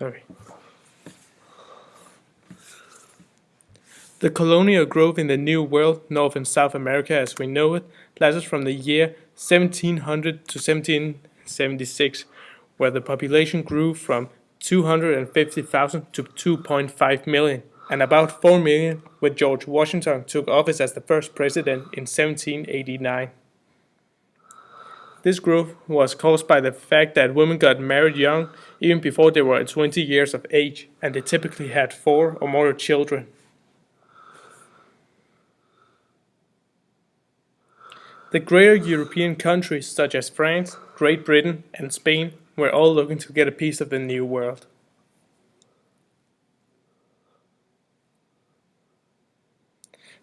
Okay. The colonial growth in the New World, North and South America as we know it, lasted from the year 1700 to 1776, where the population grew from 250,000 to 2.5 million, and about 4 million when George Washington took office as the first president in 1789. This growth was caused by the fact that women got married young, even before they were 20 years of age, and they typically had 4 or more children. The greater European countries such as France, Great Britain, and Spain were all looking to get a piece of the New World.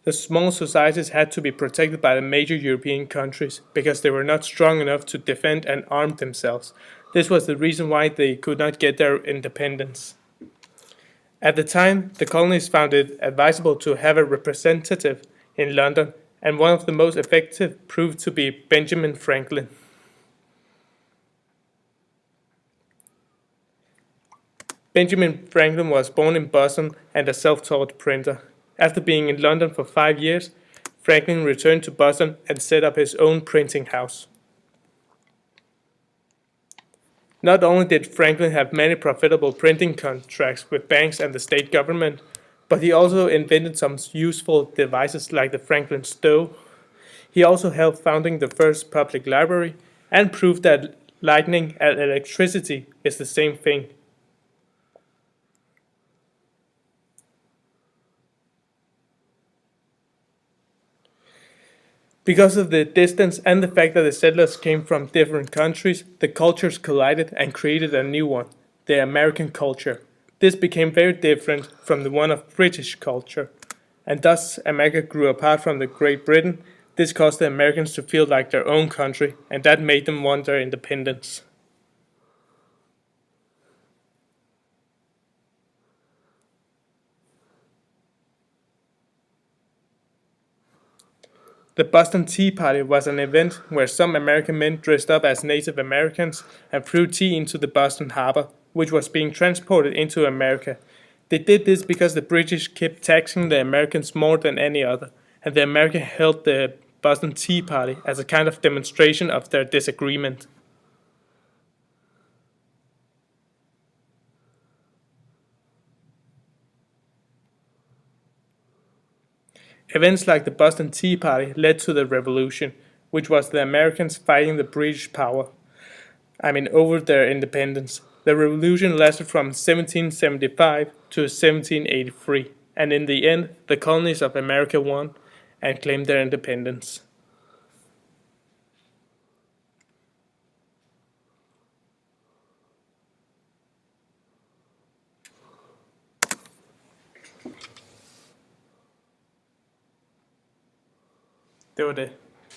The small societies had to be protected by the major European countries because they were not strong enough to defend and arm themselves. This was the reason why they could not get their independence. At the time, the colonies found it advisable to have a representative in London, and one of the most effective proved to be Benjamin Franklin. Benjamin Franklin was born in Boston and a self-taught printer. After being in London for 5 years, Franklin returned to Boston and set up his own printing house. Not only did Franklin have many profitable printing contracts with banks and the state government, but he also invented some useful devices like the Franklin stove. He also helped founding the first public library and proved that lightning and electricity is the same thing. Because of the distance and the fact that the settlers came from different countries, the cultures collided and created a new one, the American culture. This became very different from the one of British culture, and thus America grew apart from the Great Britain. This caused the Americans to feel like their own country, and that made them want their independence. The Boston Tea Party was an event where some American men dressed up as Native Americans and threw tea into the Boston harbor, which was being transported into America. They did this because the British kept taxing the Americans more than any other, and the Americans held the Boston Tea Party as a kind of demonstration of their disagreement. Events like the Boston Tea Party led to the Revolution, which was the Americans fighting the British power. Over their independence. The revolution lasted from 1775 to 1783, and in the end, the colonies of America won and claimed their independence. Det var det.